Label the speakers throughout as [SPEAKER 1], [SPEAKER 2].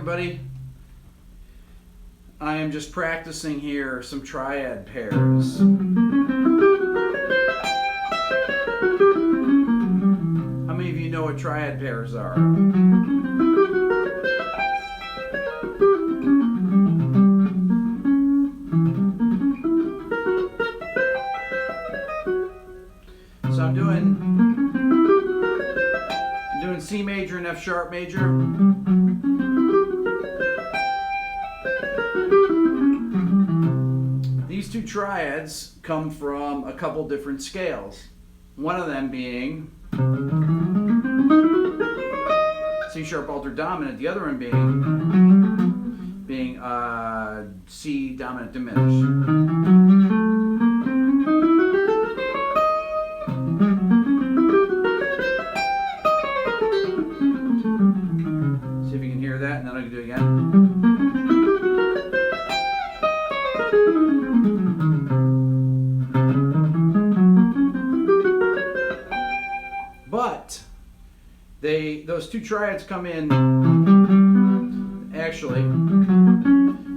[SPEAKER 1] everybody. I am just practicing here some triad pairs. How many of you know what triad pairs are? So I'm doing C major and F sharp major. These two triads come from a couple different scales. One of them being C sharp altered dominant, the other one being C dominant diminished. See if you can hear that, and then I can do it again. But those two triads come in, actually,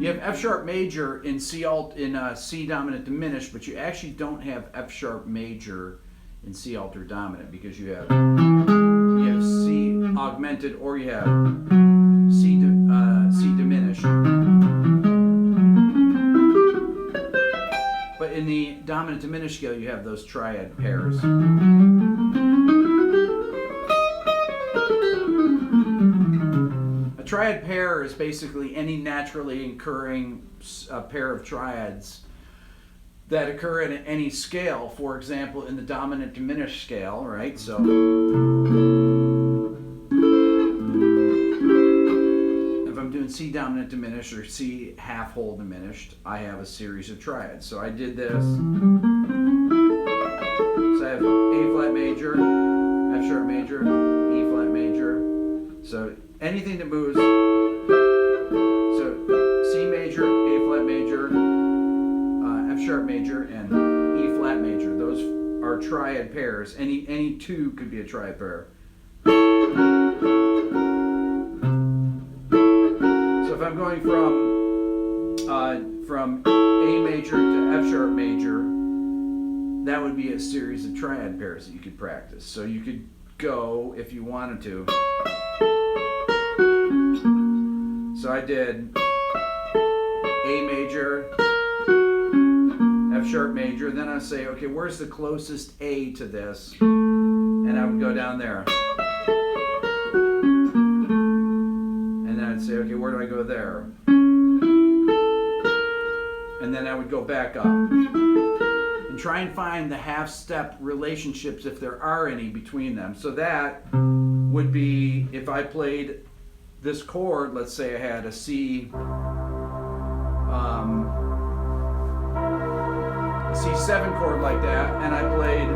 [SPEAKER 1] you have F sharp major in C dominant diminished, but you actually don't have F sharp major in C altered dominant, because you have C augmented or you have C diminished. But in the dominant diminished scale, you have those triad pairs. A triad pair is basically any naturally occurring pair of triads that occur in any scale. For example, in the dominant diminished scale, right? So if I'm doing C dominant diminished or C half whole diminished, I have a series of triads. So I did this. So I have A flat major, F sharp major, E flat major. So anything that moves, so C major, A flat major, F sharp major, and E flat major. Those are triad pairs. Any two could be a triad pair. So if I'm going from A major to F sharp major, that would be a series of triad pairs that you could practice. So you could go, if you wanted to. So I did A major, F sharp major, then I'd say, okay, where's the closest A to this? And I would go down there. And then I'd say, okay, where do I go there? And then I would go back up. And try and find the half-step relationships, if there are any, between them. So that would be, if I played this chord, let's say I had a C7 chord like that, and I played, I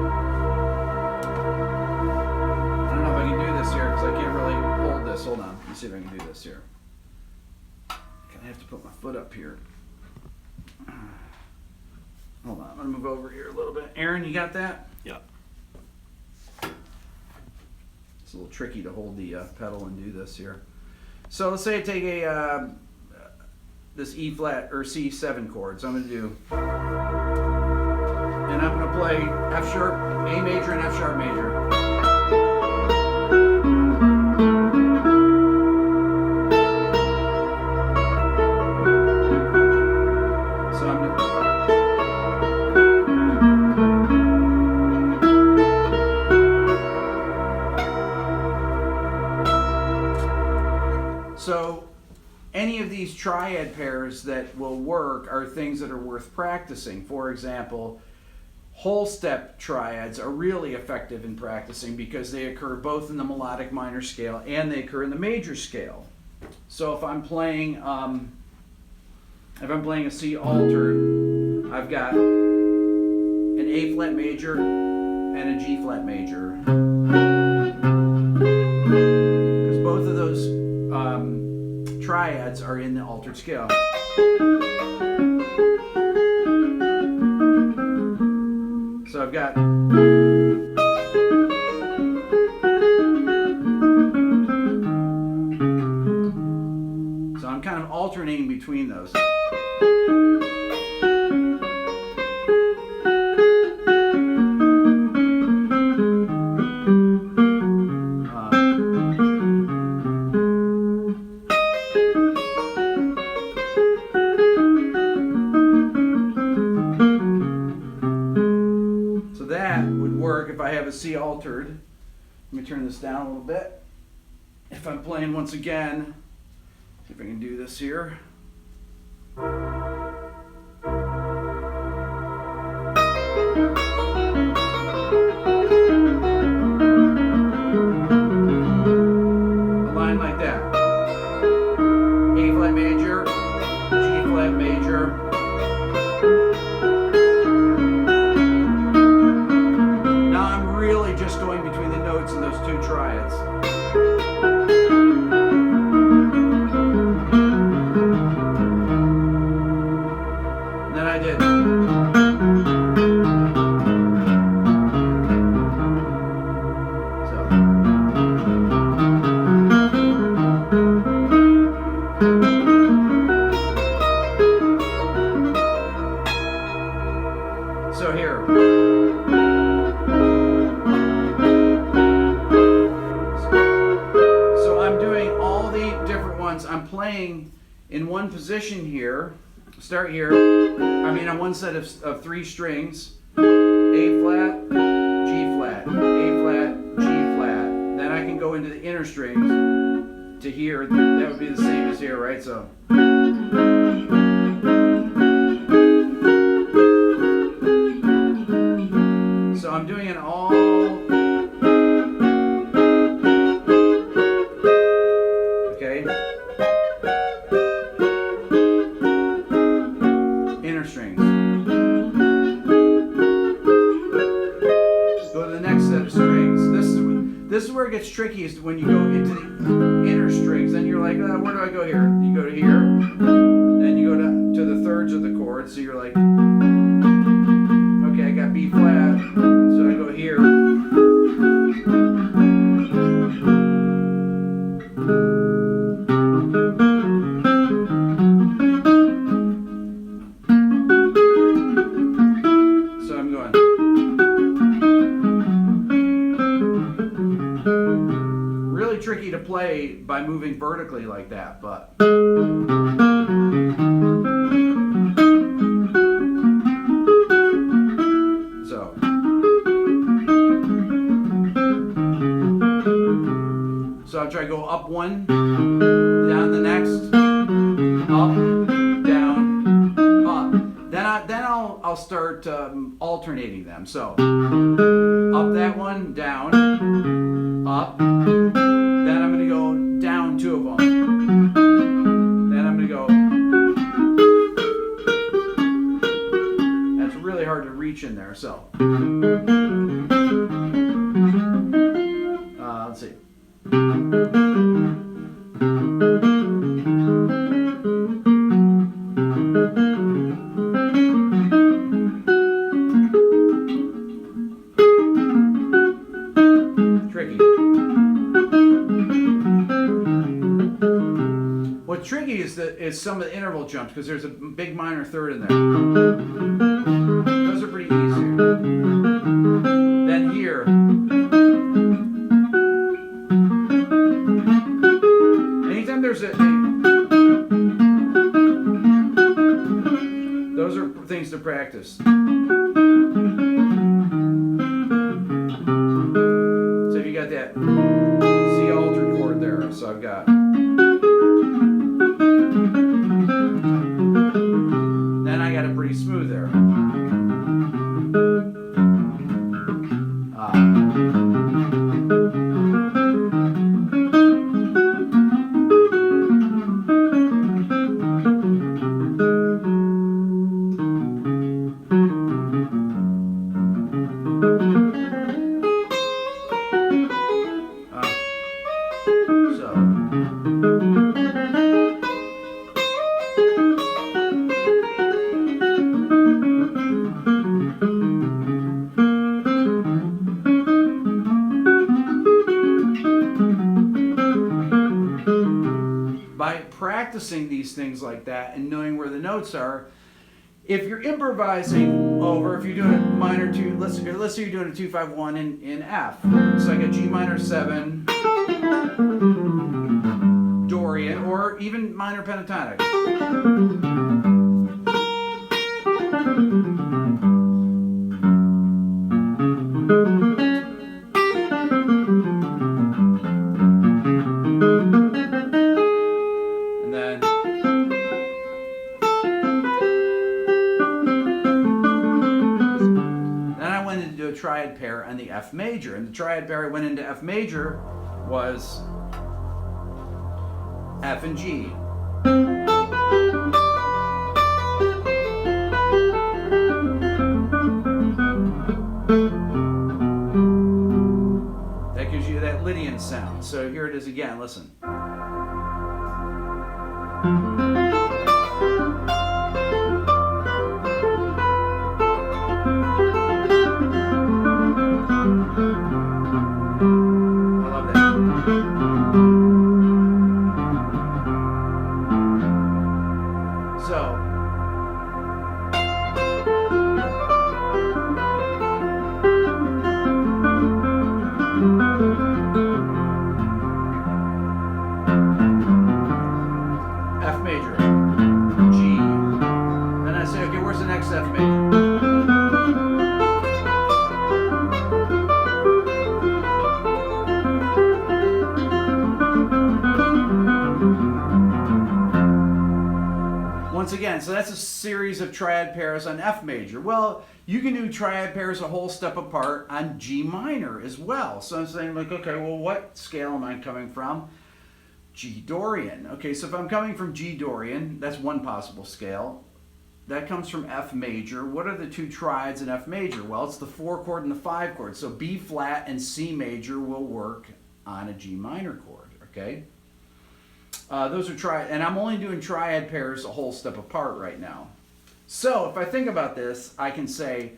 [SPEAKER 1] don't know if I can do this here because I can't really hold this. Hold on, let me see if I can do this here. I have to put my foot up here. Hold on, I'm gonna move over here a little bit. Aaron, you got that?
[SPEAKER 2] Yeah.
[SPEAKER 1] It's a little tricky to hold the pedal and do this here. So let's say I take this E flat or C7 chord. So I'm going to do, and I'm going to play F sharp, A major, and F sharp major. So I'm going to, so any of these triad pairs that will work are things that are worth practicing. For example, whole step triads are really effective in practicing because they occur both in the melodic minor scale and they occur in the major scale. So if I'm playing a C altered, I've got an A flat major and a G flat major. Because both of those triads are in the altered scale. So I've got alternating between those. So that would work if I have a C altered. Let me turn this down a little bit. If I'm playing once again, see if I can do this here. A line like that. A flat major, G flat major. Now I'm really just going between the notes in those two triads. Then I did. So here. So I'm doing all the different ones. I'm playing in one position here. Start here. I mean, on one set of three strings. A flat, G flat, A flat, G flat. Then I can go into the inner strings to here. That would be the same as here, right? So. So I'm doing it all. Okay. Inner strings. Go to the next set of strings. This is where it gets tricky, is when you go into the inner strings. Then you're like, where do I go here? You go to here. Then you go to the thirds of the chord. So you're like, okay, I got B flat. So I go here. So I'm going. Really tricky to play by moving vertically like that, but. So I'll try to go up one, down the next, up, down, up. Then I'll start alternating them. So up that one, down, up. Then I'm going to go down two of them. Then I'm going to go. That's really hard to reach in there. So let's see. Tricky. What's tricky is some of the interval jumps, because there's a big minor third in there. Those are pretty easy. Then here. Anytime there's those are things to practice. So if you got that C altered chord there, so I've got. Then I got it pretty smooth there. by practicing these things like that and knowing where the notes are. If you're improvising over, if you're doing a minor two, let's say you're doing a 2-5-1 in F. So I got G minor 7, Dorian, or even minor pentatonic. Triad pair on the F major, and the triad pair I went into F major was F and G. That gives you that Lydian sound. So here it is again, listen. F major, G. Then I say, okay, where's the next F major? Once again, so that's a series of triad pairs on F major. Well, you can do triad pairs a whole step apart on G minor as well. So I'm saying, like, okay, well, what scale am I coming from? G Dorian. Okay, so if I'm coming from G Dorian, that's one possible scale. That comes from F major. What are the two triads in F major? Well, it's the 4 chord and the 5 chord. So B flat and C major will work on a G minor chord, okay? Those are triad, and I'm only doing triad pairs a whole step apart right now. So if I think about this, I can say,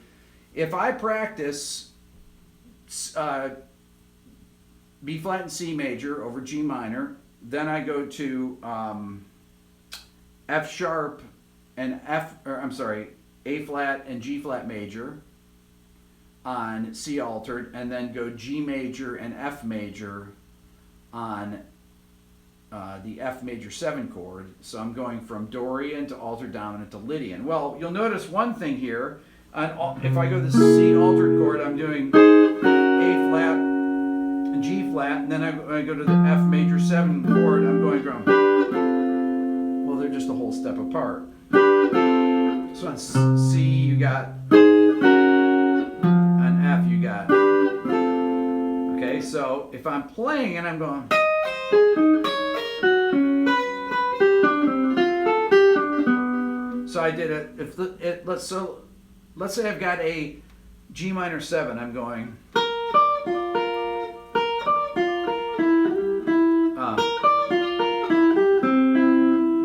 [SPEAKER 1] if I practice B flat and C major over G minor, then I go to F sharp and A flat and G flat major on C altered, and then go G major and F major on the F major 7 chord. So I'm going from Dorian to altered dominant to Lydian. Well, you'll notice one thing here. If I go to the C altered chord, I'm doing A flat and G flat, and then I go to the F major 7 chord, I'm going from, well, they're just a whole step apart. So on C you got, on F you got. Okay, so if I'm playing and I'm going, so I did it. Let's say I've got a G minor 7. I'm going.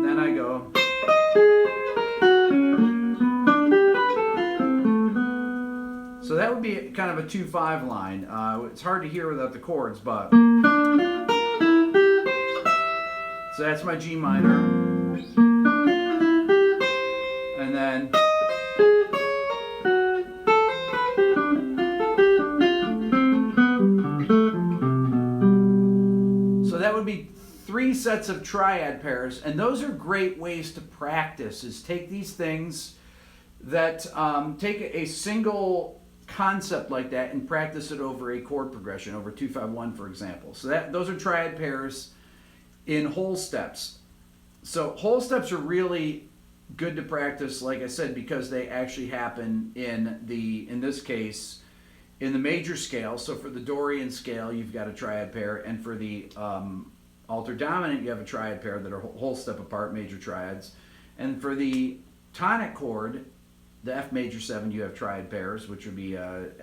[SPEAKER 1] Then I go. So that would be kind of a 2-5 line. It's hard to hear without the chords, but so that's my G minor. And then so that would be 3 sets of triad pairs, and those are great ways to practice, is take these things that take a single concept like that and practice it over a chord progression, over 2-5-1 for example. So those are triad pairs in whole steps. So whole steps are really good to practice, like I said, because they actually happen in this case, in the major scale. So for the Dorian scale, you've got a triad pair, and for the altered dominant, you have a triad pair that are whole step apart, major triads. And for the tonic chord, the F major 7, you have triad pairs, which would be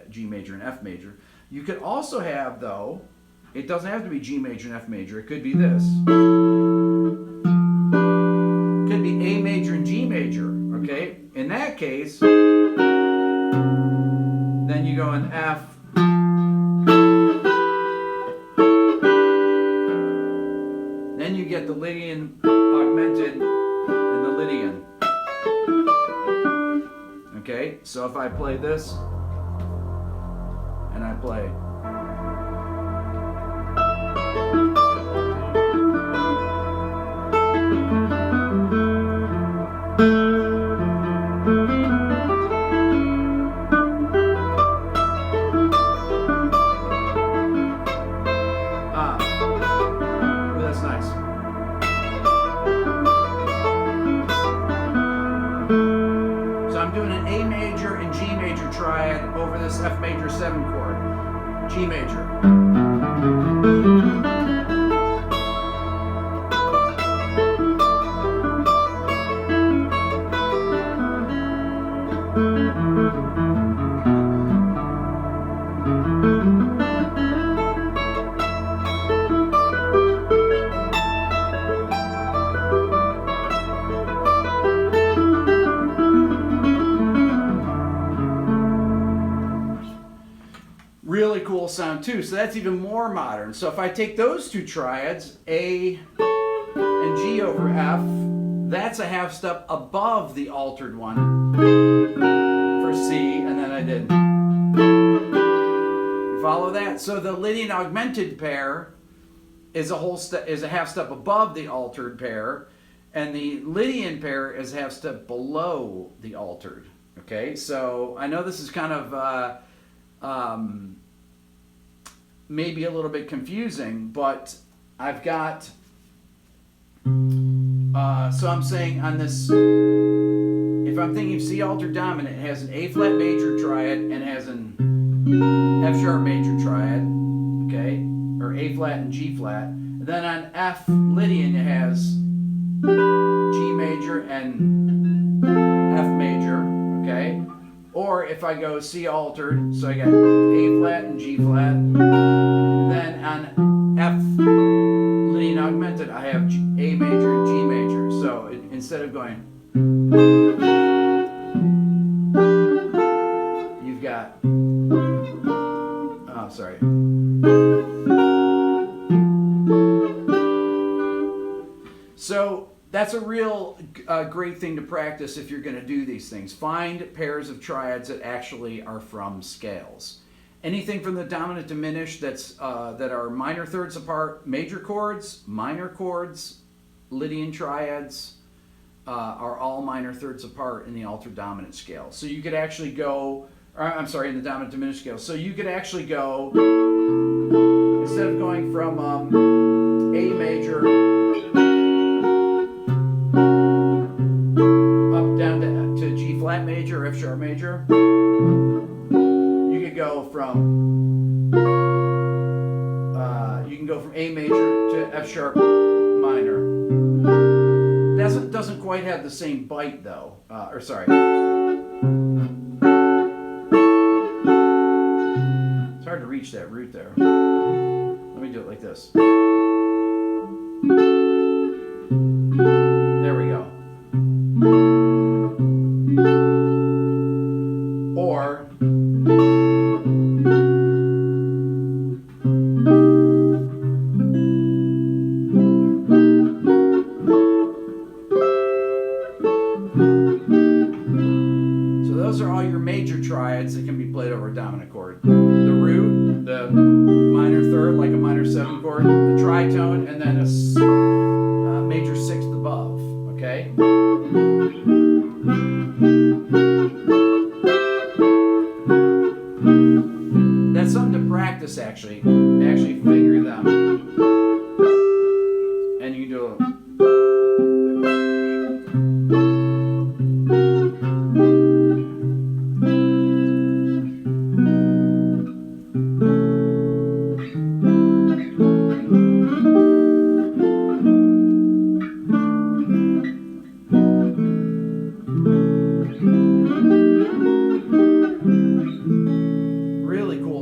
[SPEAKER 1] G major and F major. You could also have, though, it doesn't have to be G major and F major. It could be this. Could be A major and G major, okay? In that case, then you go in F, then then you get the Lydian augmented and the Lydian. Okay, so if I play this and I play. That's nice. So I'm doing an A major and G major triad over this F major 7 chord. G major. Really cool sound too. So that's even more modern. So if I take those two triads, A and G over F, that's a half step above the altered one for C, and then I did. You follow that? So the Lydian augmented pair is a half step above the altered pair, and the Lydian pair is a half step below the altered. Okay, so I know this is kind of maybe a little bit confusing, but I've got, so I'm saying on this, if I'm thinking C altered dominant, it has an A flat major triad and has an F sharp major triad, okay, or A flat and G flat. And then on F Lydian, it has G major and F major, okay. Or if I go C altered, so I got A flat and G flat. Then on F Lydian augmented, I have A major and G major. So instead of going, you've got, oh, sorry. So that's a real great thing to practice if you're going to do these things. Find pairs of triads that actually are from scales. Anything from the dominant diminished that are minor thirds apart, major chords, minor chords, Lydian triads are all minor thirds apart in the altered dominant scale. So you could actually go, in the dominant diminished scale. So you could actually go, instead of going from A major down to G flat major or F sharp major, you could go from A major to F sharp minor. Doesn't quite have the same bite though. It's hard to reach that root there. Let me do it like this. There we go. Or so those are all your major triads that can be played over a dominant chord. The root, the minor third, like a minor 7 chord, the tritone, and then a major 6th above. Okay? That's something to practice actually figure them. And you can do a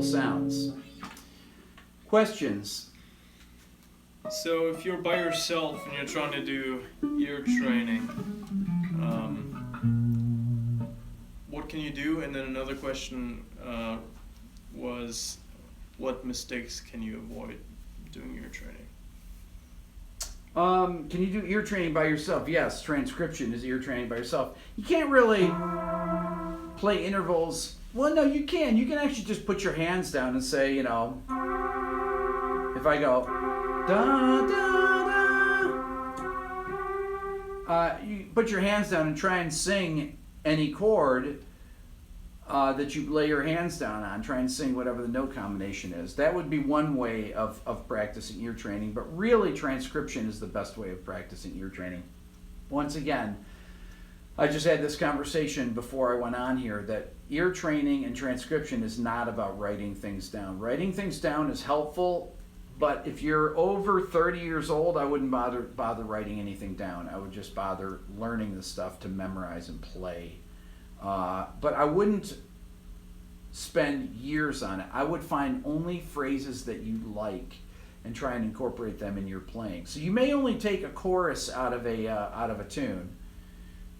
[SPEAKER 1] sounds. Questions?
[SPEAKER 2] So if you're by yourself and you're trying to do ear training, what can you do? And then another question was, what mistakes can you avoid doing ear training?
[SPEAKER 1] Can you do ear training by yourself? Yes, transcription is ear training by yourself. You can't really play intervals. Well, no, you can. You can actually just put your hands down and say, you know, if I go, da, da, da, you put your hands down and try and sing any chord that you lay your hands down on. Try and sing whatever the note combination is. That would be one way of practicing ear training, but really transcription is the best way of practicing ear training. Once again, I just had this conversation before I went on here that ear training and transcription is not about writing things down. Writing things down is helpful, but if you're over 30 years old, I wouldn't bother writing anything down. I would just bother learning the stuff to memorize and play. But I wouldn't spend years on it. I would find only phrases that you like and try and incorporate them in your playing. So you may only take a chorus out of a tune,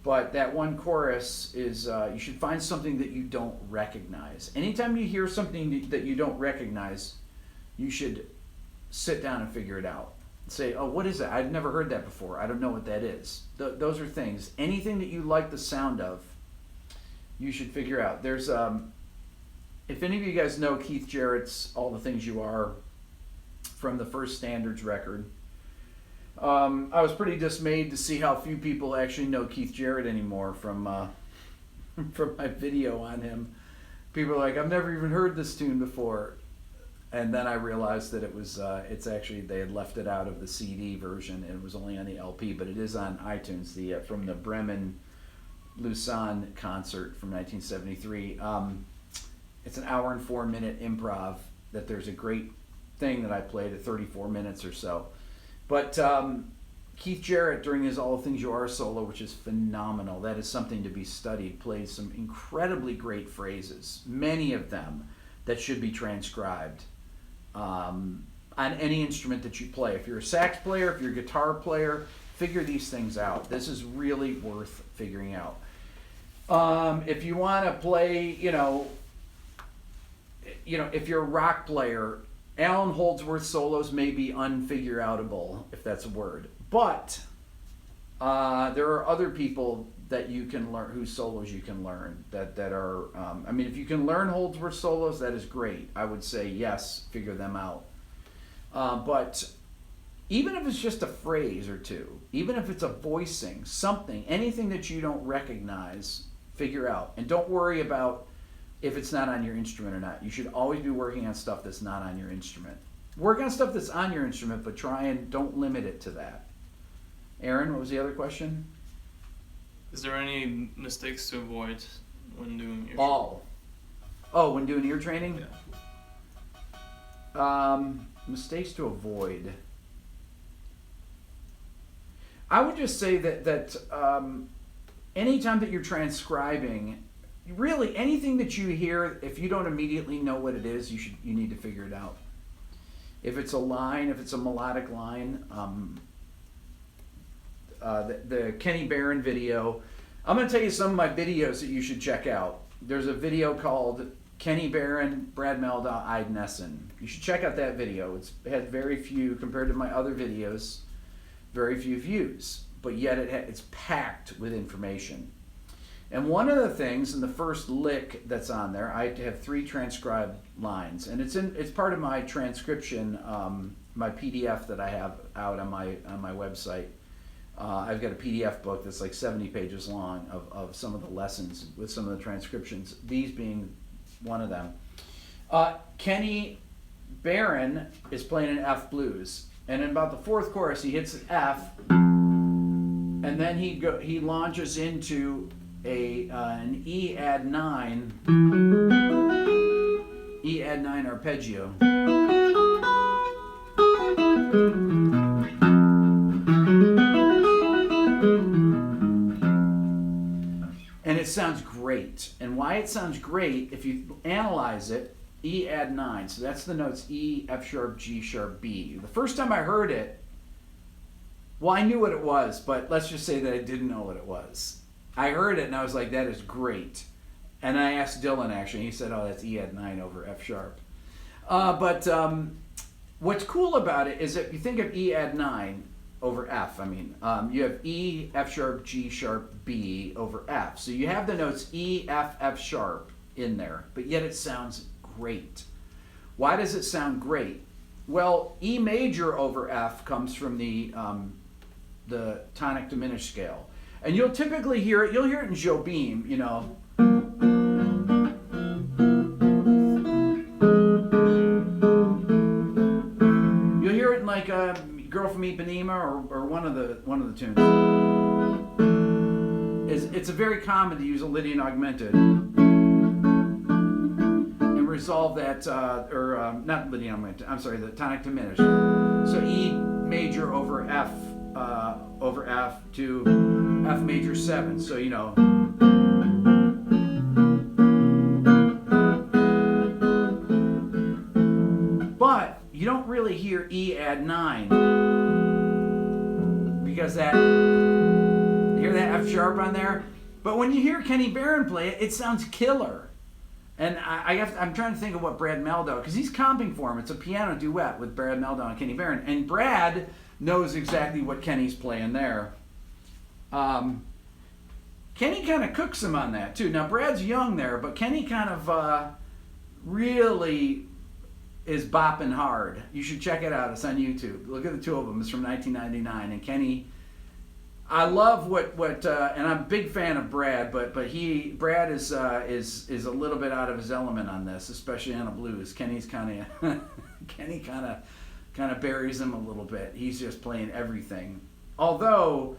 [SPEAKER 1] but that one chorus is you should find something that you don't recognize. Anytime you hear something that you don't recognize, you should sit down and figure it out. Say, oh, what is it? I've never heard that before. I don't know what that is. Those are things. Anything that you like the sound of, you should figure out. There's, if any of you guys know Keith Jarrett's All the Things You Are from the first Standards record, I was pretty dismayed to see how few people actually know Keith Jarrett anymore from from my video on him. People are like, I've never even heard this tune before. And then I realized that it was, it's actually, they had left it out of the CD version and it was only on the LP, but it is on iTunes, from the Bremen Lausanne concert from 1973. It's an hour and 4-minute improv that there's a great thing that I played at 34 minutes or so. But Keith Jarrett, during his All the Things You Are solo, which is phenomenal, that is something to be studied, plays some incredibly great phrases, many of them that should be transcribed on any instrument that you play. If you're a sax player, if you're a guitar player, figure these things out. This is really worth figuring out. If you want to play, if you're a rock player, Alan Holdsworth solos may be unfigure-outable, if that's a word. But there are other people that you can learn, whose solos you can learn, that are, if you can learn Holdsworth solos, that is great. I would say yes, figure them out. But even if it's just a phrase or two, even if it's a voicing, something, anything that you don't recognize, figure out. And don't worry about if it's not on your instrument or not. You should always be working on stuff that's not on your instrument. Work on stuff that's on your instrument, but try and don't limit it to that. Aaron, what was the other question?
[SPEAKER 2] Is there any mistakes to avoid when doing ear
[SPEAKER 1] when doing ear training?
[SPEAKER 2] Yeah.
[SPEAKER 1] Mistakes to avoid. I would just say that anytime that you're transcribing, really anything that you hear, if you don't immediately know what it is, you need to figure it out. If it's a line, if it's a melodic line, the Kenny Barron video. I'm going to tell you some of my videos that you should check out. There's a video called Kenny Barron, Brad Melda, Iden Essen. You should check out that video. It had very few, compared to my other videos, very few views, but yet it's packed with information. And one of the things in the first lick that's on there, I have 3 transcribed lines, and it's part of my transcription, my PDF that I have out on my website. I've got a PDF book that's like 70 pages long of some of the lessons with some of the transcriptions, these being one of them. Kenny Barron is playing an F blues, and in about the 4th chorus he hits an F, and then he launches into an E add 9 arpeggio. And it sounds great. And why it sounds great, if you analyze it, E add 9. So that's the notes E, F sharp, G sharp, B. The first time I heard it, well, I knew what it was, but let's just say that I didn't know what it was. I heard it and I was like, that is great. And I asked Dylan actually, and he said, oh, that's E add 9 over F sharp. But what's cool about it is that if you think of E add 9, over F. I mean, you have E, F sharp, G sharp, B over F. So you have the notes E, F, F sharp in there, but yet it sounds great. Why does it sound great? Well, E major over F comes from the tonic diminished scale. And you'll typically hear it, you'll hear it in Jobim, you know. You'll hear it in like Girl from Ipanema or one of the tunes. It's a very common to use a Lydian augmented and resolve that, not Lydian augmented, I'm sorry, the tonic diminished. So E major over F to F major 7. So, you know. But you don't really hear E add 9 because you hear that F sharp on there. But when you hear Kenny Barron play it, it sounds killer. And I'm trying to think of what Brad Meldau, because he's comping for him. It's a piano duet with Brad Meldau and Kenny Barron. And Brad knows exactly what Kenny's playing there. Kenny kind of cooks him on that too. Now Brad's young there, but Kenny kind of really is bopping hard. You should check it out. It's on YouTube. Look at the two of them. It's from 1999. And Kenny, I love what and I'm a big fan of Brad, but Brad is a little bit out of his element on this, especially on a blues. Kenny kind of buries him a little bit. He's just playing everything. Although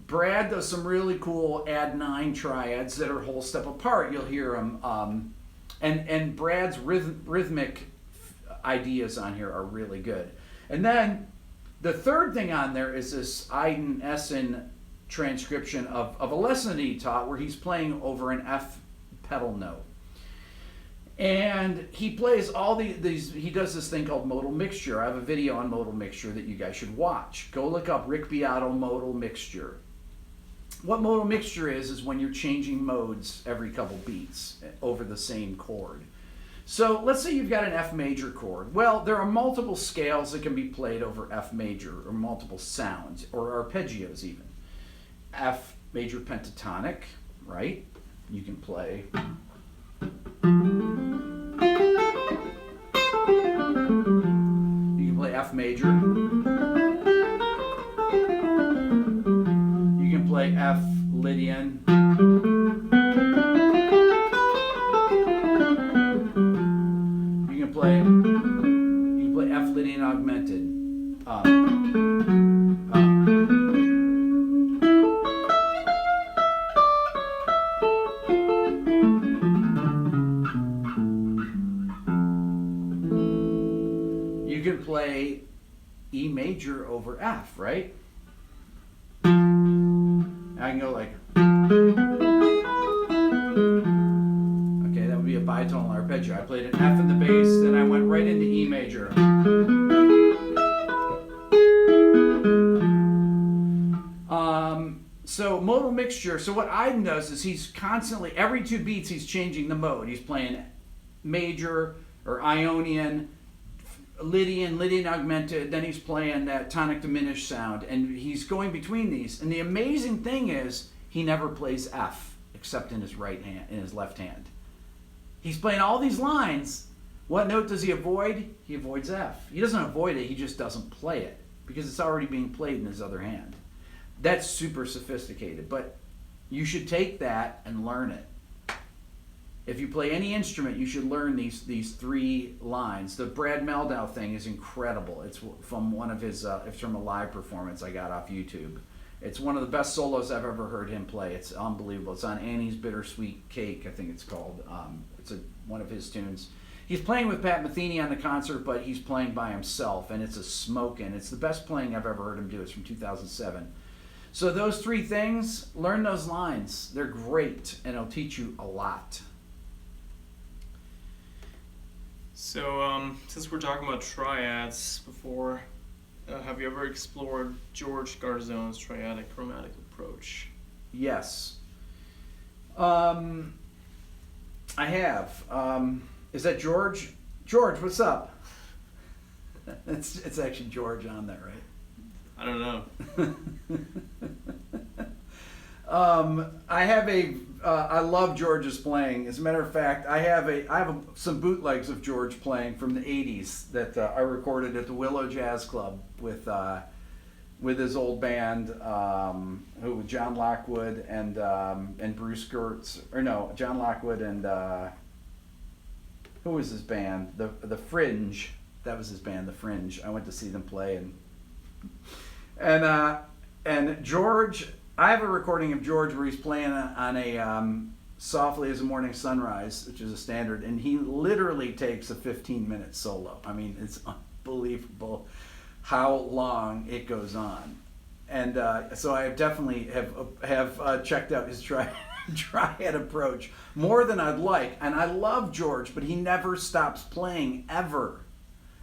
[SPEAKER 1] Brad does some really cool add 9 triads that are whole step apart. You'll hear him. And Brad's rhythmic ideas on here are really good. And then the third thing on there is this Aiden Essen transcription of a lesson that he taught where he's playing over an F pedal note. And he plays all these, he does this thing called modal mixture. I have a video on modal mixture that you guys should watch. Go look up Rick Beato modal mixture. What modal mixture is when you're changing modes every couple beats over the same chord. So let's say you've got an F major chord. Well, there are multiple scales that can be played over F major, or multiple sounds, or arpeggios even. F major pentatonic, right? You can play. You can play F major. You can play F Lydian. You can play F Lydian augmented. You can play E major over F, right? I can go like, okay, that would be a bitonal arpeggio. I played an F in the bass, then I went right into E major. So modal mixture, so what Aiden does is he's constantly, every 2 beats he's changing the mode. He's playing major or Ionian, Lydian augmented, then he's playing that tonic diminished sound, and he's going between these. And the amazing thing is he never plays F except in his right hand, in his left hand. He's playing all these lines. What note does he avoid? He avoids F. He doesn't avoid it, he just doesn't play it because it's already being played in his other hand. That's super sophisticated, but you should take that and learn it. If you play any instrument, you should learn these 3 lines. The Brad Meldau thing is incredible. It's from one of his, it's from a live performance I got off YouTube. It's one of the best solos I've ever heard him play. It's unbelievable. It's on Annie's Bittersweet Cake, I think it's called. It's one of his tunes. He's playing with Pat Metheny on the concert, but he's playing by himself, and it's a smokin'. It's the best playing I've ever heard him do. It's from 2007. So those 3 things, learn those lines. They're great, and it'll teach you a lot.
[SPEAKER 2] So, since we're talking about triads before, have you ever explored George Garzone's triadic chromatic approach?
[SPEAKER 1] Yes. I have. Is that George? George, what's up? It's actually George on that, right?
[SPEAKER 2] I don't know.
[SPEAKER 1] I have I love George's playing. As a matter of fact, I have some bootlegs of George playing from the '80s that I recorded at the Willow Jazz Club with his old band, who was John Lockwood and Bruce Gertz, or no, John Lockwood and who was his band? The Fringe. That was his band, The Fringe. I went to see them play, and George. I have a recording of George where he's playing on a Softly as a Morning Sunrise, which is a standard, and he literally takes a 15-minute solo. I mean, it's unbelievable how long it goes on. And so I definitely have checked out his triad approach more than I'd like. And I love George, but he never stops playing, ever.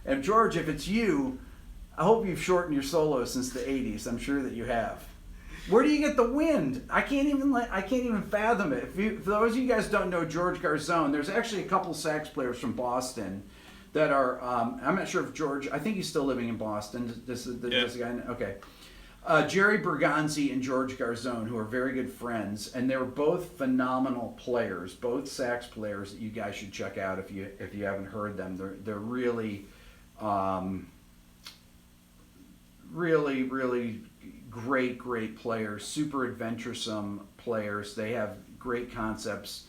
[SPEAKER 1] And George, if it's you, I hope you've shortened your solos since the 80s. I'm sure that you have. Where do you get the wind? I can't even fathom it. For those of you guys don't know George Garzone, there's actually a couple sax players from Boston that are. I'm not sure if George. I think he's still living in Boston. This guy. Okay. Jerry Bergonzi and George Garzone, who are very good friends, and they're both phenomenal players, both sax players that you guys should check out if you haven't heard them. They're really, really great players, super adventuresome players. They have great concepts.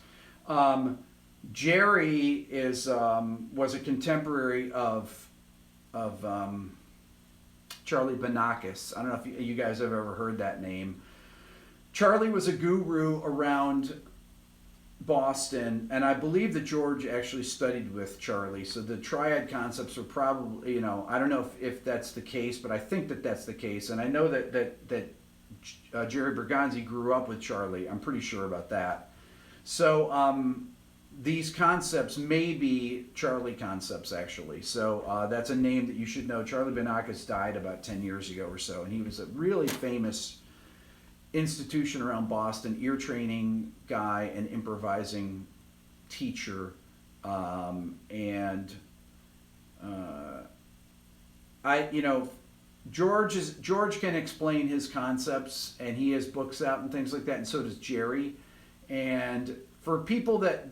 [SPEAKER 1] Jerry was a contemporary of Charlie Banakis. I don't know if you guys have ever heard that name. Charlie was a guru around Boston, and I believe that George actually studied with Charlie. So the triad concepts are probably, I don't know if that's the case, but I think that that's the case. And I know that Jerry Bergonzi grew up with Charlie. I'm pretty sure about that. So these concepts may be Charlie concepts, actually. So that's a name that you should know. Charlie Banakis died about 10 years ago or so, and he was a really famous institution around Boston, ear training guy and improvising teacher, George can explain his concepts, and he has books out and things like that, and so does Jerry. And for people that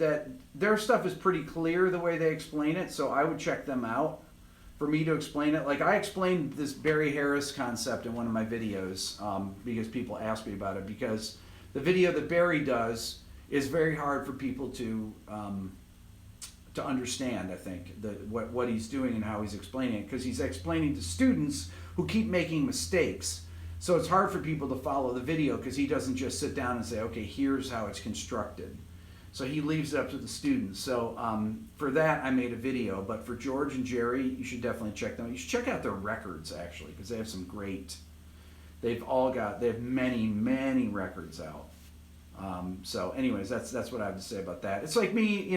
[SPEAKER 1] their stuff is pretty clear the way they explain it, so I would check them out. For me to explain it, like I explained this Barry Harris concept in one of my videos because people asked me about it, because the video that Barry does is very hard for people to understand, I think, what he's doing and how he's explaining it, because he's explaining to students who keep making mistakes. So it's hard for people to follow the video because he doesn't just sit down and say, okay, here's how it's constructed. So he leaves it up to the students. So for that, I made a video. But for George and Jerry, you should definitely check them out. You should check out their records, actually, because they have some great... They have many records out. So anyways, that's what I have to say about that. It's like me,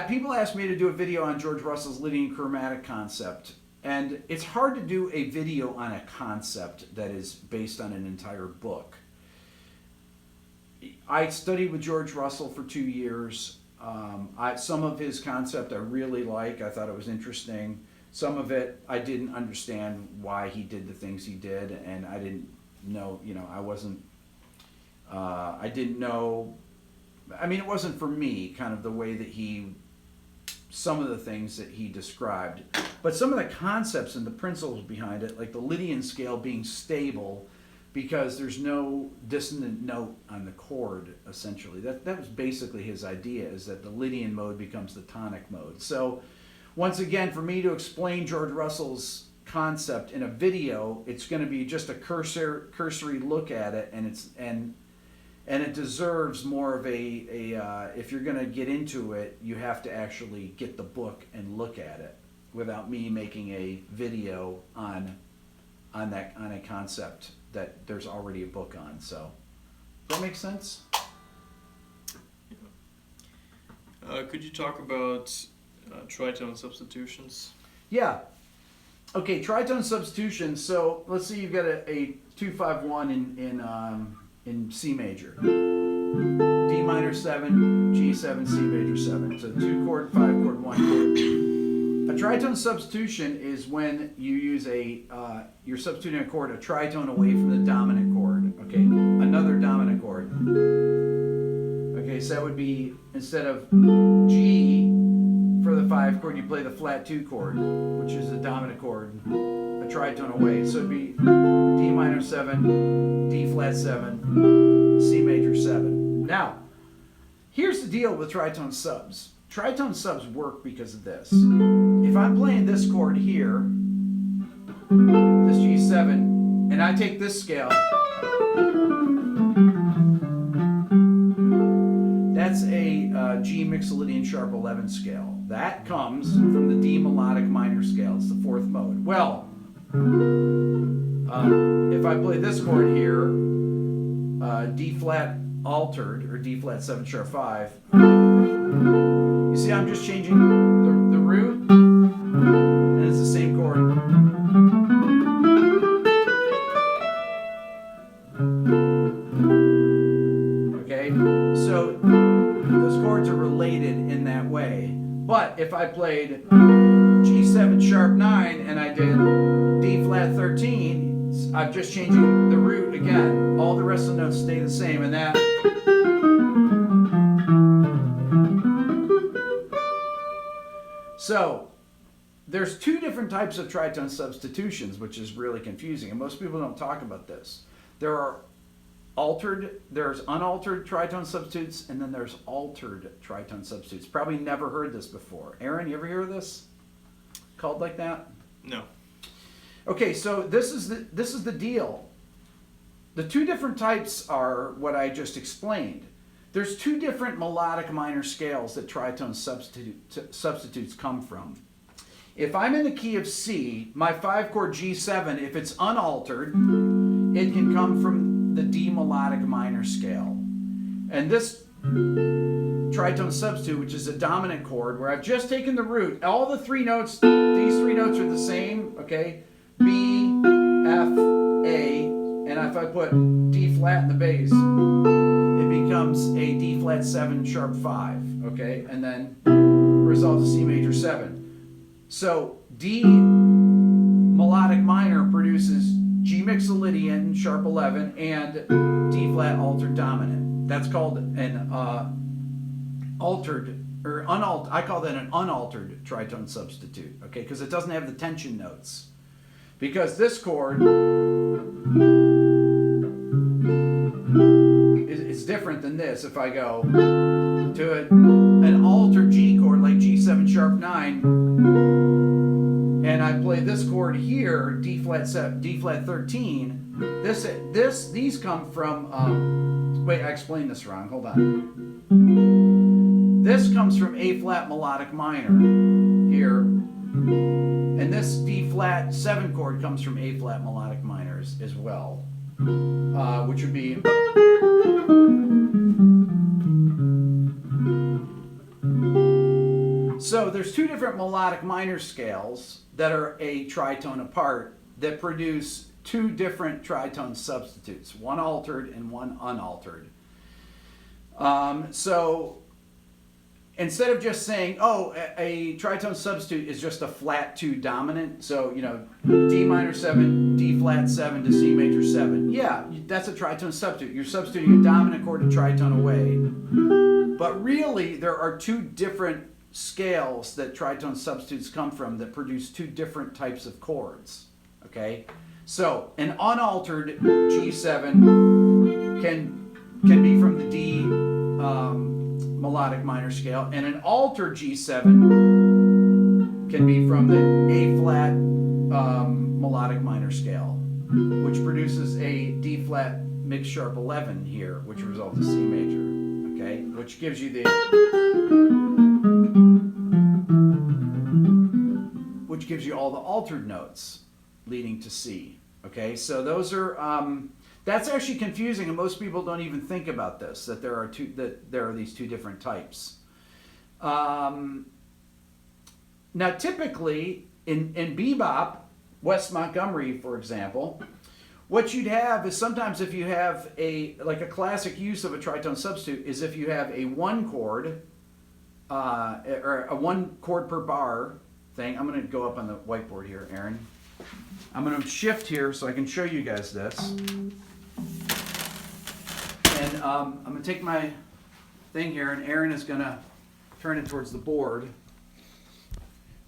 [SPEAKER 1] people ask me to do a video on George Russell's Lydian chromatic concept. And it's hard to do a video on a concept that is based on an entire book. I studied with George Russell for 2 years. Some of his concept I really like. I thought it was interesting. Some of it I didn't understand why he did the things he did, and I didn't know, I didn't know, I mean, it wasn't for me, kind of the way that some of the things that he described. But some of the concepts and the principles behind it, like the Lydian scale being stable, because there's no dissonant note on the chord, essentially. That was basically his idea, is that the Lydian mode becomes the tonic mode. So once again, for me to explain George Russell's concept in a video, it's going to be just a cursory look at it, and it deserves more of if you're going to get into it, you have to actually get the book and look at it without me making a video on a concept that there's already a book on. So, does that make sense?
[SPEAKER 2] Could you talk about tritone substitutions?
[SPEAKER 1] Yeah. Okay, tritone substitutions. So let's say you've got a 2-5-1 in C major, D minor 7, G7, C major 7. So 2 chord, 5 chord, 1 chord. A tritone substitution is when you use you're substituting a chord, a tritone away from the dominant chord. Okay, another dominant chord. Okay, so that would be, instead of G for the 5 chord, you play the flat 2 chord, which is the dominant chord, a tritone away. So it'd be D minor 7, D flat 7, C major 7. Now, here's the deal with tritone subs. Tritone subs work because of this. If I'm playing this chord here, this G7, and I take this scale, that's a G Mixolydian sharp 11 scale. That comes from the D melodic minor scale. It's the 4th mode. Well, if I play this chord here, D flat altered, or D flat 7 sharp 5, you see I'm just changing the root, and it's the same chord. Okay, so those chords are related in that way. But if I played G7 sharp 9 and I did D flat 13, I'm just changing the root again. All the rest of the notes stay the same, and that. So there's 2 different types of tritone substitutions, which is really confusing, and most people don't talk about this. There's unaltered tritone substitutes, and then there's altered tritone substitutes. Probably never heard this before. Aaron, you ever hear of this? Called like that?
[SPEAKER 2] No.
[SPEAKER 1] Okay, so this is the deal. The 2 different types are what I just explained. There's 2 different melodic minor scales that tritone substitutes come from. If I'm in the key of C, my 5 chord G7, if it's unaltered, it can come from the D melodic minor scale. And this tritone substitute, which is a dominant chord, where I've just taken the root, all the 3 notes, these 3 notes are the same, okay? B, F, A, and if I put D flat in the bass, it becomes a D flat 7 sharp 5, okay? And then result is C major 7. So D melodic minor produces G Mixolydian sharp 11 and D flat altered dominant. That's called an altered, or unaltered, I call that an unaltered tritone substitute, okay? Because it doesn't have the tension notes. Because this chord is different than this. If I go to an altered G chord like G7 sharp 9, and I play this chord here, D flat 13, these come from, wait, I explained this wrong, hold on. This comes from A flat melodic minor here, and this D flat 7 chord comes from A flat melodic minors as well, which would be. So there's 2 different melodic minor scales that are a tritone apart that produce 2 different tritone substitutes, one altered and one unaltered. So instead of just saying, oh, a tritone substitute is just a flat 2 dominant, so, you know, D minor 7, D flat 7 to C major 7. Yeah, that's a tritone substitute. You're substituting a dominant chord to tritone away. But really, there are 2 different scales that tritone substitutes come from that produce 2 different types of chords, okay? So an unaltered G7 can be from the D melodic minor scale, and an altered G7 can be from the A flat melodic minor scale, which produces a D flat mixed sharp 11 here, which results in C major, okay? Which gives you all the altered notes leading to C. Okay, so those are that's actually confusing, and most people don't even think about this, that there are these 2 different types. Now, typically in bebop, West Montgomery, for example, what you'd have is sometimes if you have a classic use of a tritone substitute is if you have a 1 chord or a 1 chord per bar thing. I'm going to go up on the whiteboard here, Aaron. I'm going to shift here so I can show you guys this. And I'm going to take my thing here, and Aaron is going to turn it towards the board.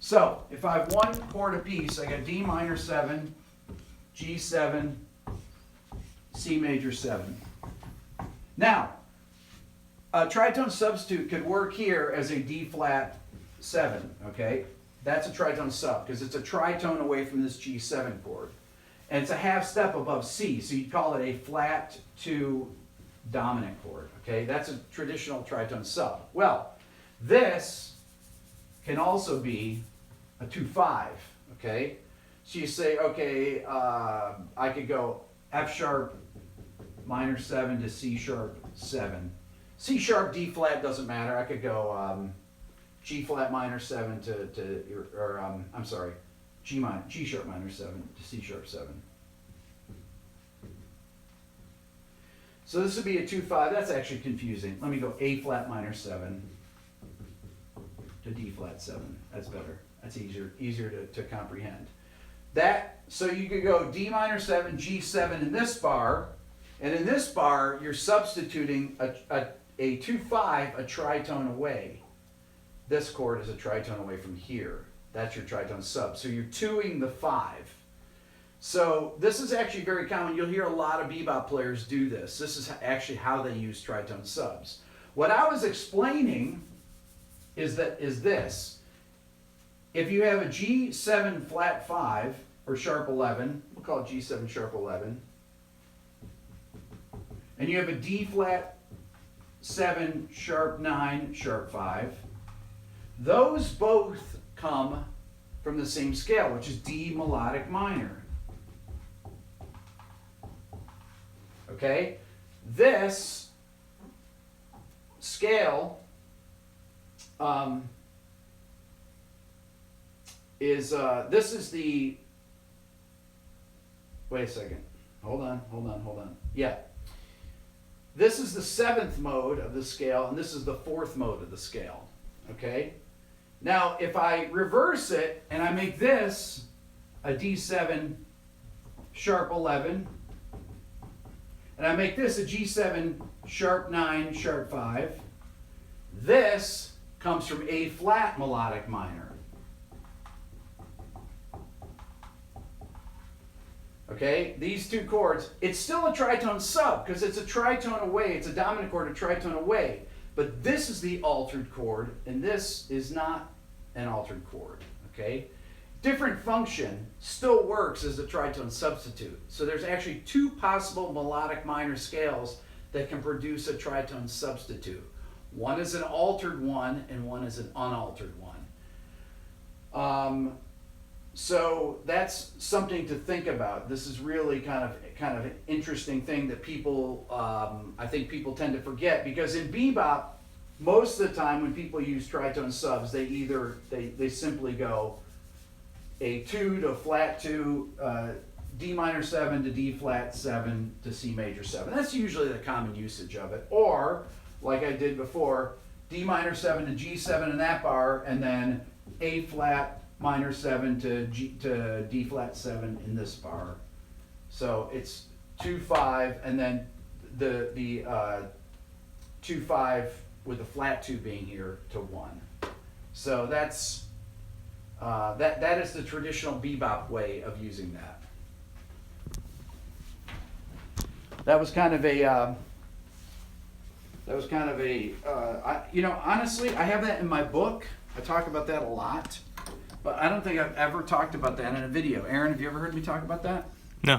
[SPEAKER 1] So, if I have one chord apiece, I got D minor 7, G7, C major 7. Now, a tritone substitute could work here as a D flat 7, okay? That's a tritone sub, because it's a tritone away from this G7 chord. And it's a half step above C, so you'd call it a flat 2 dominant chord, okay? That's a traditional tritone sub. Well, this can also be a 2-5, okay? So you say, okay, I could go F sharp minor 7 to C sharp 7. C sharp, D flat doesn't matter. I could go G flat minor 7 I'm sorry, G sharp minor 7 to C sharp 7. So this would be a 2-5. That's actually confusing. Let me go A flat minor 7 to D flat 7. That's better. That's easier to comprehend. So you could go D minor 7, G7 in this bar, and in this bar you're substituting a 2-5, a tritone away. This chord is a tritone away from here. That's your tritone sub. So you're 2ing the 5. So this is actually very common. You'll hear a lot of bebop players do this. This is actually how they use tritone subs. What I was explaining is this. If you have a G7 flat 5 or sharp 11, we'll call it G7 sharp 11, and you have a D flat 7 sharp 9 sharp 5, those both come from the same scale, which is D melodic minor. Okay? This scale this is the, wait a second, hold on. Yeah. This is the 7th mode of the scale, and this is the 4th mode of the scale, okay? Now, if I reverse it, and I make this a D7 sharp 11, and I make this a G7 sharp 9 sharp 5, this comes from A flat melodic minor. Okay, these two chords, it's still a tritone sub because it's a tritone away, it's a dominant chord, a tritone away. But this is the altered chord, and this is not an altered chord, okay? Different function still works as a tritone substitute. So there's actually 2 possible melodic minor scales that can produce a tritone substitute. One is an altered one, and one is an unaltered one. So that's something to think about. This is really kind of an interesting thing that people, I think people tend to forget, because in bebop, most of the time when people use tritone subs, they simply go a 2 to a flat 2, D minor 7 to D flat 7 to C major 7. That's usually the common usage of it. Or, like I did before, D minor 7 to G7 in that bar, and then A flat minor 7 to D flat 7 in this bar. So it's 2-5, and then the 2-5 with the flat 2 being here to 1. So that's that is the traditional bebop way of using that. That was kind of a honestly, I have that in my book. I talk about that a lot. But I don't think I've ever talked about that in a video. Aaron, have you ever heard me talk about that?
[SPEAKER 2] No.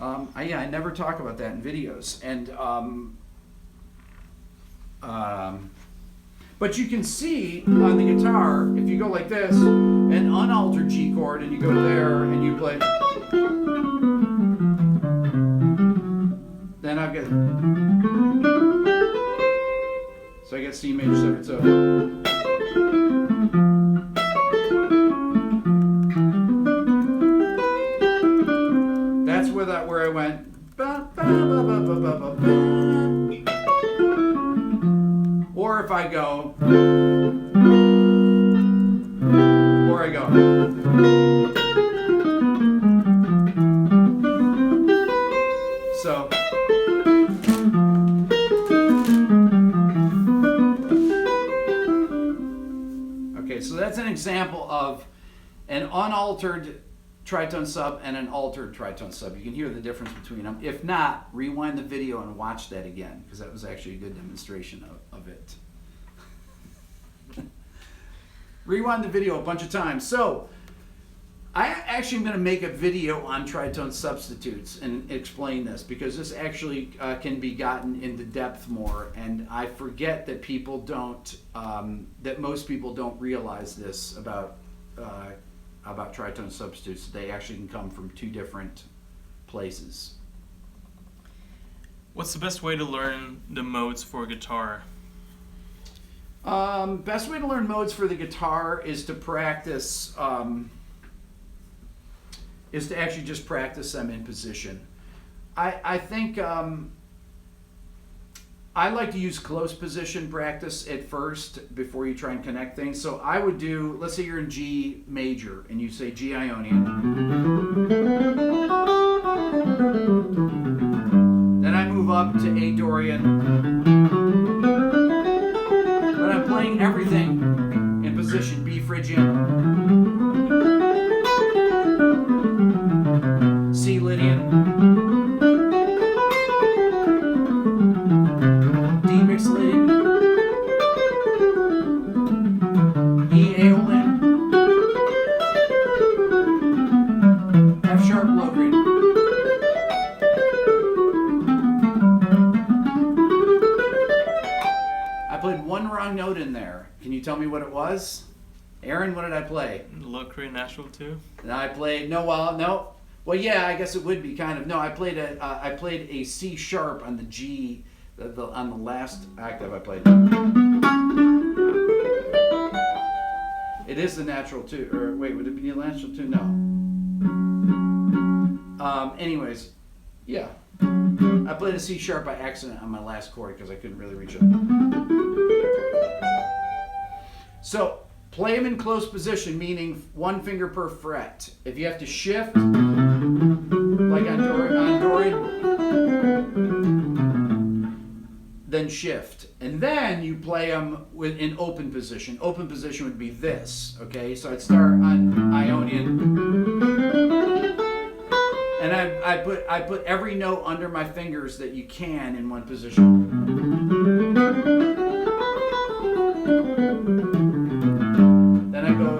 [SPEAKER 1] I never talk about that in videos. And but you can see on the guitar, if you go like this, an unaltered G chord, and you go there and you play, then I've got, so I got C major 7. So that's where I went, ba, ba, ba, ba, ba, ba, ba, ba. Or if I go, So okay, so that's an example of an unaltered tritone sub and an altered tritone sub. You can hear the difference between them. If not, rewind the video and watch that again, because that was actually a good demonstration of it. Rewind the video a bunch of times. So I actually am going to make a video on tritone substitutes and explain this, because this actually can be gotten into depth more, and I forget that people don't, that most people don't realize this about tritone substitutes. They actually can come from two different places.
[SPEAKER 2] What's the best way to learn the modes for guitar?
[SPEAKER 1] Best way to learn modes for the guitar is to practice, is to actually just practice them in position. I think I like to use close position practice at first before you try and connect things. So I would do, let's say you're in G major and you say G Ionian. Then I move up to A Dorian. But I'm playing everything in position. B Phrygian. C Lydian. Note in there. Can you tell me what it was? Aaron, what did I play?
[SPEAKER 2] Low Korean natural 2.
[SPEAKER 1] And I played no. Well, yeah, I guess it would be kind of. No, I played a C sharp on the G, on the last octave I played. It is the natural 2, or wait, would it be the natural 2? No. Anyways, yeah. I played a C sharp by accident on my last chord because I couldn't really reach it. So play them in close position, meaning one finger per fret. If you have to shift, like on Dorian, then shift. And then you play them in open position. Open position would be this, okay? So I'd start on Ionian. And I put every note under my fingers that you can in one position. Then I go.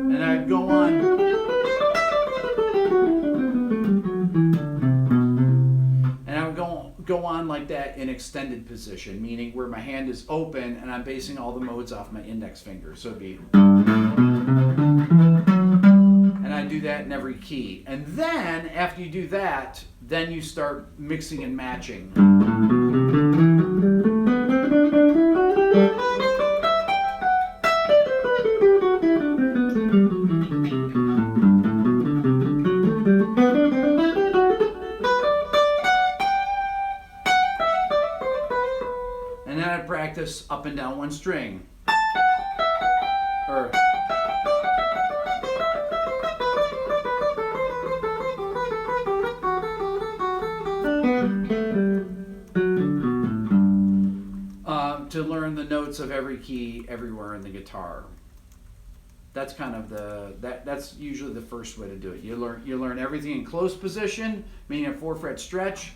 [SPEAKER 1] And I go on. And I would go on like that in extended position, meaning where my hand is open and I'm basing all the modes off my index finger. So it'd be, and I do that in every key. And then after you do that, then you start mixing and matching. And then I practice up and down one string. Or to learn the notes of every key everywhere in the guitar. That's kind of that's usually the first way to do it. You learn everything in close position, meaning a 4-fret stretch,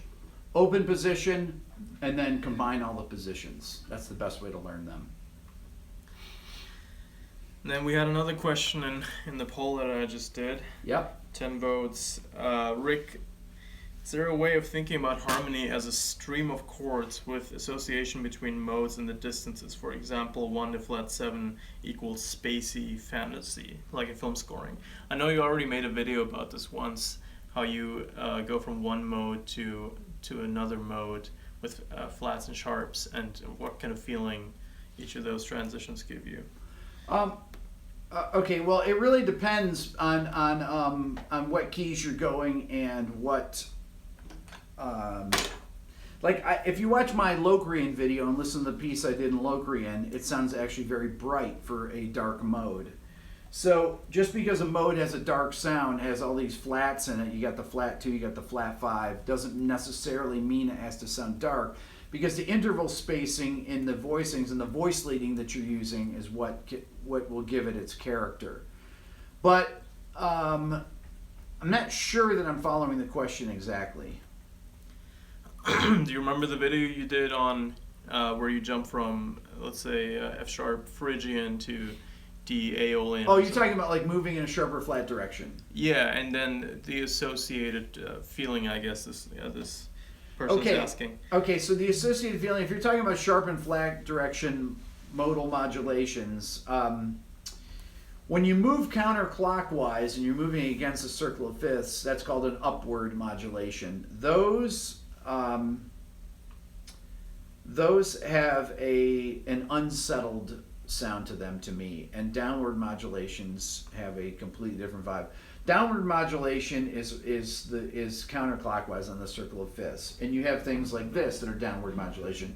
[SPEAKER 1] open position, and then combine all the positions. That's the best way to learn them.
[SPEAKER 2] And then we had another question in the poll that I just did.
[SPEAKER 1] Yep.
[SPEAKER 2] 10 votes. Rick, is there a way of thinking about harmony as a stream of chords with association between modes and the distances? For example, 1 to flat 7 equals spacey fantasy, like in film scoring. I know you already made a video about this once, how you go from one mode to another mode with flats and sharps, and what kind of feeling each of those transitions give you.
[SPEAKER 1] Okay, well, it really depends on what keys you're going and what. Like, if you watch my Locrian video and listen to the piece I did in Locrian, it sounds actually very bright for a dark mode. So just because a mode has a dark sound, has all these flats in it, you got the flat 2, you got the flat 5, doesn't necessarily mean it has to sound dark, because the interval spacing in the voicings and the voice leading that you're using is what will give it its character. But I'm not sure that I'm following the question exactly.
[SPEAKER 2] Do you remember the video you did on where you jump from, let's say, F sharp Phrygian to D Aeolian?
[SPEAKER 1] Oh, you're talking about like moving in a sharp or flat direction.
[SPEAKER 2] Yeah, and then the associated feeling, I guess, this person's asking.
[SPEAKER 1] Okay, so the associated feeling, if you're talking about sharp and flat direction modal modulations, when you move counterclockwise and you're moving against a circle of fifths, that's called an upward modulation. Those have an unsettled sound to them, to me, and downward modulations have a completely different vibe. Downward modulation is counterclockwise on the circle of fifths, and you have things like this that are downward modulation,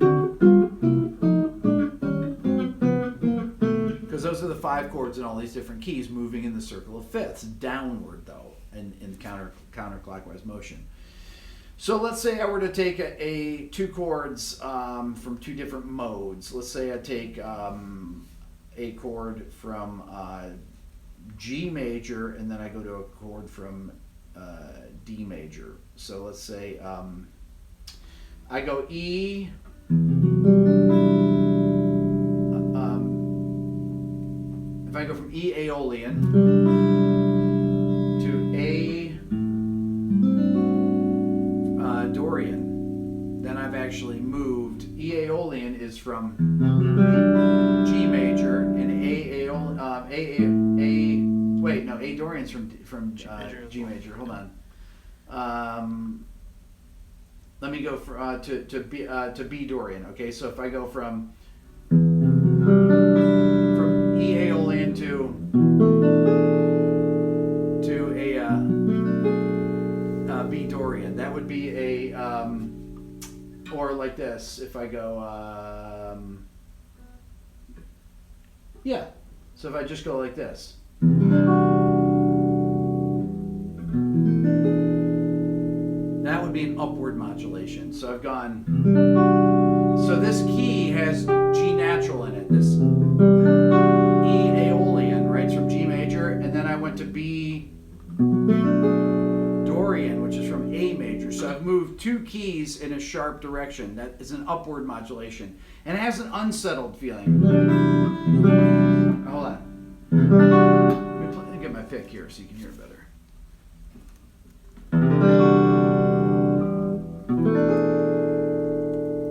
[SPEAKER 1] because those are the 5 chords in all these different keys moving in the circle of fifths, downward though, in counterclockwise motion. So let's say I were to take a 2 chords from 2 different modes. Let's say I take a chord from G major, and then I go to a chord from D major. So let's say I go E, if I go from E Aeolian to A Dorian, then I've actually moved. E Aeolian is from G major, and A Dorian's from G major. Hold on. Let me go to B Dorian. Okay, so if I go from E Aeolian to a B Dorian, that would be a or like this. If I go yeah, so if I just go like this, that would be an upward modulation. So I've gone, so this key has G natural in it, this E Aeolian, right? It's from G major, and then I went to B Dorian, which is from A major. So I've moved 2 keys in a sharp direction. That is an upward modulation, and it has an unsettled feeling. Hold on. Let me get my pick here so you can hear it better.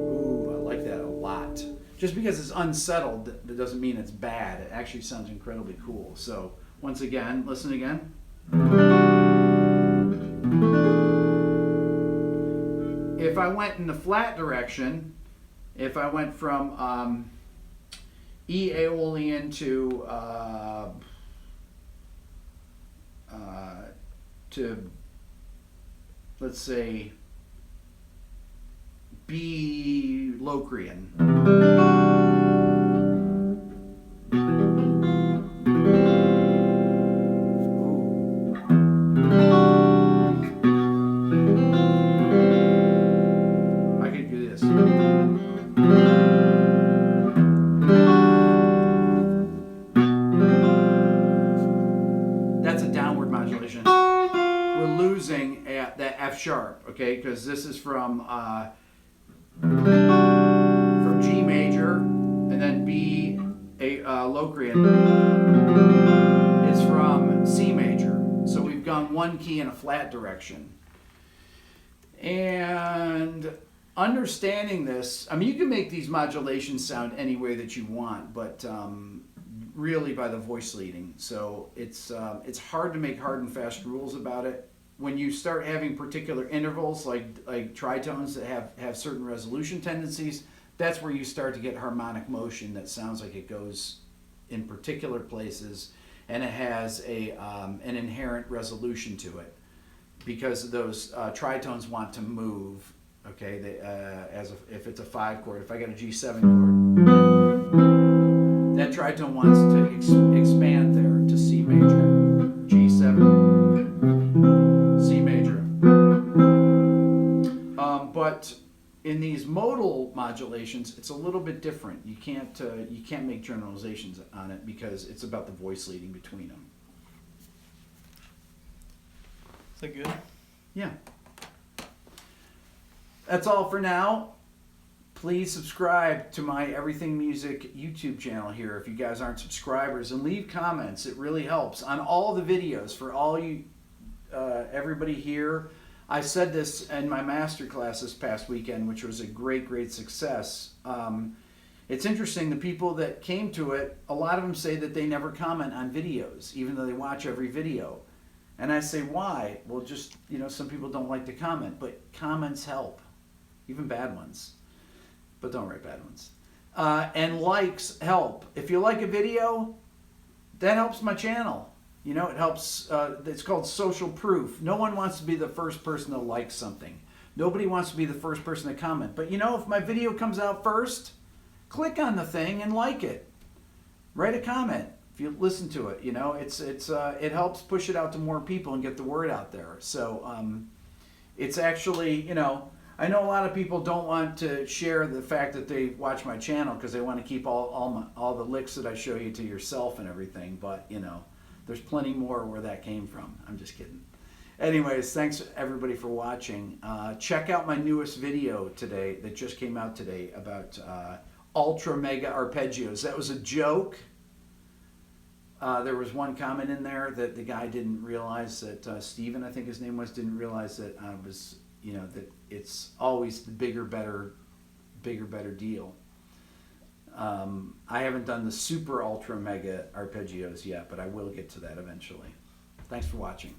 [SPEAKER 1] Ooh, I like that a lot. Just because it's unsettled, that doesn't mean it's bad. It actually sounds incredibly cool. So once again, listen again. If I went in the flat direction, if I went from E Aeolian to let's say B Locrian. I could do this. That's a downward modulation. We're losing at that F sharp, okay? Because this is from G major, and then B Locrian is from C major. So we've gone 1 key in a flat direction. And understanding this, I mean, you can make these modulations sound any way that you want, but really by the voice leading. So it's hard to make hard and fast rules about it. When you start having particular intervals, like tritones that have certain resolution tendencies, that's where you start to get harmonic motion that sounds like it goes in particular places, and it has an inherent resolution to it, because those tritones want to move Okay, if it's a 5 chord, if I got a G7 chord, that tritone wants to expand there to C major, G7, C major. But in these modal modulations, it's a little bit different. You can't make generalizations on it because it's about the voice leading between them.
[SPEAKER 2] Is that good?
[SPEAKER 1] Yeah. That's all for now. Please subscribe to my Everything Music YouTube channel here if you guys aren't subscribers, and leave comments. It really helps on all the videos for all you, everybody here. I said this in my master class this past weekend, which was a great success. It's interesting, the people that came to it, a lot of them say that they never comment on videos, even though they watch every video. And I say, why? Well, just, some people don't like to comment, but comments help, even bad ones. But don't write bad ones. And likes help. If you like a video, that helps my channel. It helps. It's called social proof. No one wants to be the first person to like something. Nobody wants to be the first person to comment. But if my video comes out first, click on the thing and like it. Write a comment if you listen to it. It helps push it out to more people and get the word out there. So it's actually, I know a lot of people don't want to share the fact that they watch my channel because they want to keep all the licks that I show you to yourself and everything. But there's plenty more where that came from. I'm just kidding. Anyways, thanks everybody for watching. Check out my newest video today that just came out today about ultra mega arpeggios. That was a joke. There was one comment in there that the guy didn't realize that, Steven, I think his name was, didn't realize that I was, that it's always the bigger, better deal. I haven't done the super ultra mega arpeggios yet, but I will get to that eventually. Thanks for watching.